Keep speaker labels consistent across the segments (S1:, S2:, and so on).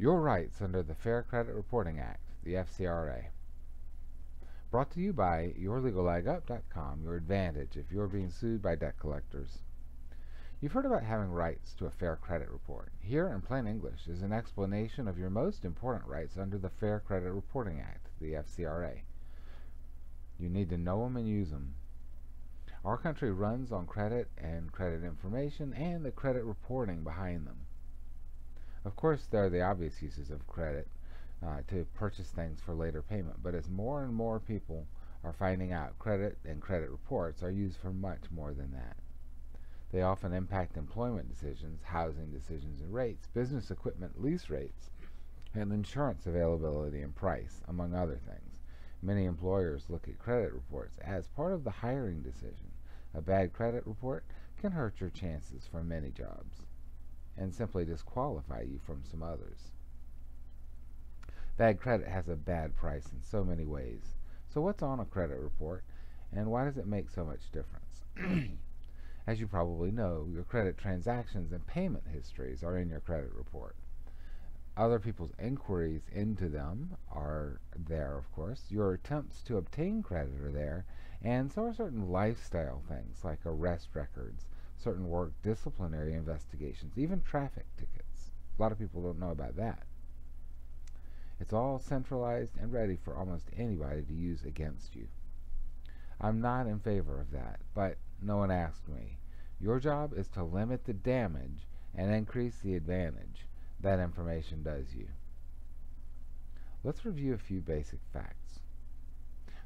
S1: Your rights under the Fair Credit Reporting Act, the FCRA. Brought to you by YourLegalLegUp.com, your advantage if you're being sued by debt collectors. You've heard about having rights to a fair credit report. Here, in plain English, is an explanation of your most important rights under the Fair Credit Reporting Act, the FCRA. You need to know them and use them. Our country runs on credit and credit information and the credit reporting behind them. Of course, there are the obvious uses of credit to purchase things for later payment, but as more and more people are finding out, credit and credit reports are used for much more than that. They often impact employment decisions, housing decisions and rates, business equipment lease rates, and insurance availability and price, among other things. Many employers look at credit reports as part of the hiring decision. A bad credit report can hurt your chances for many jobs and simply disqualify you from some others. Bad credit has a bad price in so many ways. So what's on a credit report, and why does it make so much difference? As you probably know, your credit transactions and payment histories are in your credit report. Other people's inquiries into them are there, of course. Your attempts to obtain credit are there, and so are certain lifestyle things like arrest records, certain work disciplinary investigations, even traffic tickets. A lot of people don't know about that. It's all centralized and ready for almost anybody to use against you. I'm not in favor of that, but no one asked me. Your job is to limit the damage and increase the advantage that information does you. Let's review a few basic facts.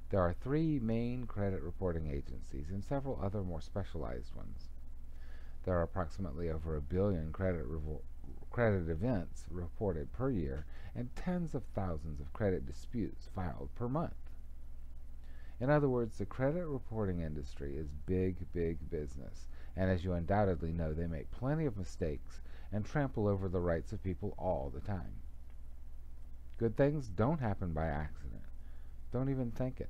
S1: There are 3 main credit reporting agencies and several other more specialized ones. There are approximately over 1 billion credit events reported per year and tens of thousands of credit disputes filed per month. In other words, the credit reporting industry is big business, and as you undoubtedly know, they make plenty of mistakes and trample over the rights of people all the time. Good things don't happen by accident. Don't even think it.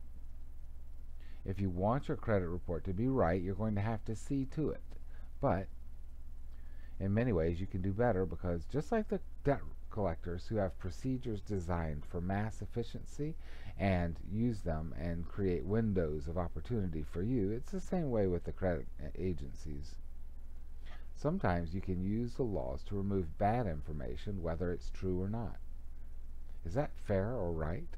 S1: If you want your credit report to be right, you're going to have to see to it. But in many ways, you can do better because just like the debt collectors who have procedures designed for mass efficiency and use them and create windows of opportunity for you, it's the same way with the credit agencies. Sometimes you can use the laws to remove bad information, whether it's true or not. Is that fair or right?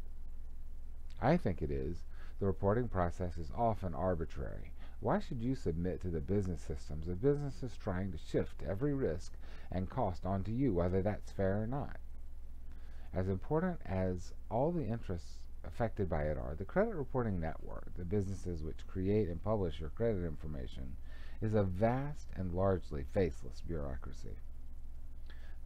S1: I think it is. The reporting process is often arbitrary. Why should you submit to the business systems of businesses trying to shift every risk and cost onto you, whether that's fair or not? As important as all the interests affected by it are, the credit reporting network, the businesses which create and publish your credit information, is a vast and largely faceless bureaucracy.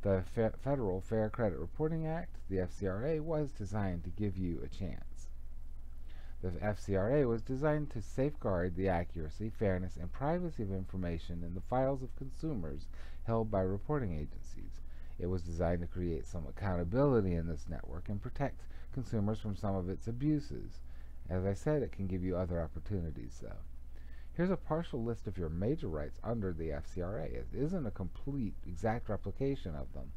S1: The Federal Fair Credit Reporting Act, the FCRA, was designed to give you a chance. The FCRA was designed to safeguard the accuracy, fairness, and privacy of information in the files of consumers held by reporting agencies. It was designed to create some accountability in this network and protect consumers from some of its abuses. As I said, it can give you other opportunities, though. Here's a partial list of your major rights under the FCRA. It isn't a complete, exact replication of them.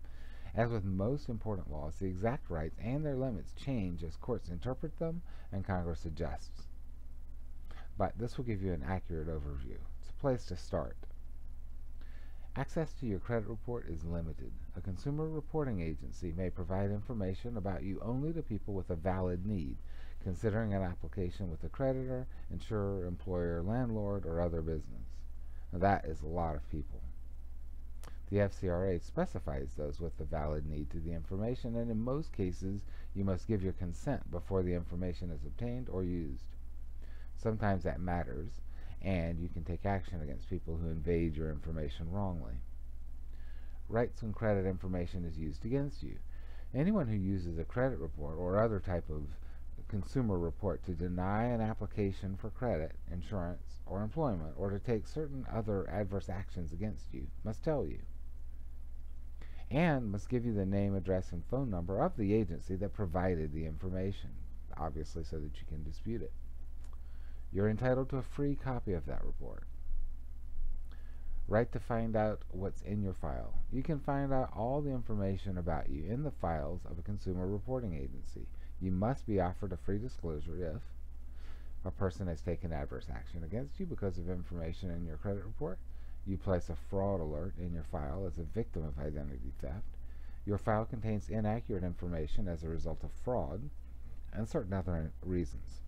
S1: As with most important laws, the exact rights and their limits change as courts interpret them and Congress adjusts. But this will give you an accurate overview. It's a place to start. Access to your credit report is limited. A consumer reporting agency may provide information about you only to people with a valid need, considering an application with a creditor, insurer, employer, landlord, or other business. Now, that is a lot of people. The FCRA specifies those with the valid need to the information, and in most cases, you must give your consent before the information is obtained or used. Sometimes that matters, and you can take action against people who invade your information wrongly. Rights when credit information is used against you. Anyone who uses a credit report or other type of consumer report to deny an application for credit, insurance, or employment, or to take certain other adverse actions against you, must tell you, and must give you the name, address, and phone number of the agency that provided the information, obviously so that you can dispute it. You're entitled to a free copy of that report. Right to find out what's in your file. You can find out all the information about you in the files of a consumer reporting agency. You must be offered a free disclosure if a person has taken adverse action against you because of information in your credit report. You place a fraud alert in your file as a victim of identity theft. Your file contains inaccurate information as a result of fraud, and certain other reasons.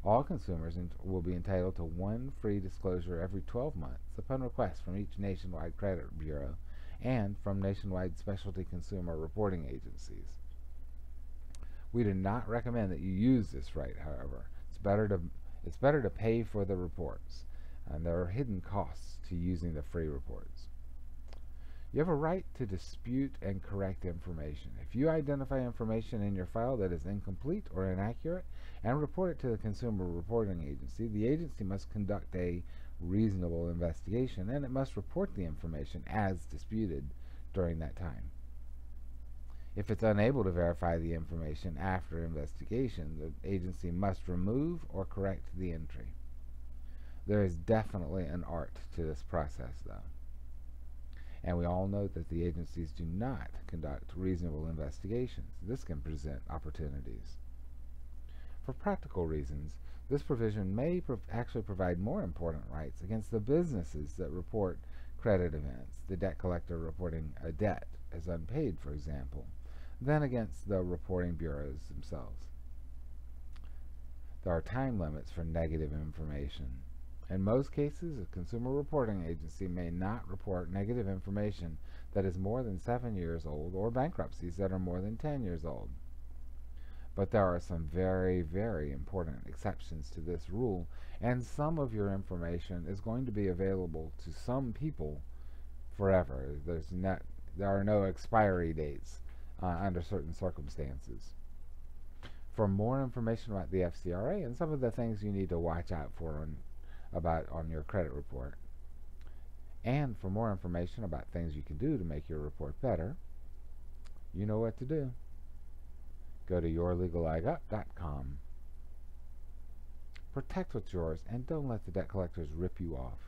S1: All consumers will be entitled to one free disclosure every 12 months upon request from each nationwide credit bureau and from nationwide specialty consumer reporting agencies. We do not recommend that you use this right, however. It's better to pay for the reports, and there are hidden costs to using the free reports. You have a right to dispute and correct information. If you identify information in your file that is incomplete or inaccurate and report it to the Consumer Reporting Agency, the agency must conduct a reasonable investigation, and it must report the information as disputed during that time. If it's unable to verify the information after investigation, the agency must remove or correct the entry. There is definitely an art to this process, though. And we all know that the agencies do not conduct reasonable investigations. This can present opportunities. For practical reasons, this provision may actually provide more important rights against the businesses that report credit events, the debt collector reporting a debt as unpaid, for example, than against the reporting bureaus themselves. There are time limits for negative information. In most cases, a consumer reporting agency may not report negative information that is more than 7 years old or bankruptcies that are more than 10 years old. But there are some very, very important exceptions to this rule, and some of your information is going to be available to some people forever. There are no expiry dates under certain circumstances. For more information about the FCRA and some of the things you need to watch out for on your credit report, and for more information about things you can do to make your report better, you know what to do. Go to yourlegalup.com. Protect what's yours and don't let the debt collectors rip you off.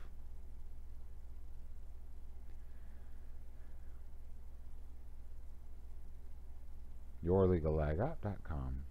S1: yourlegalup.com.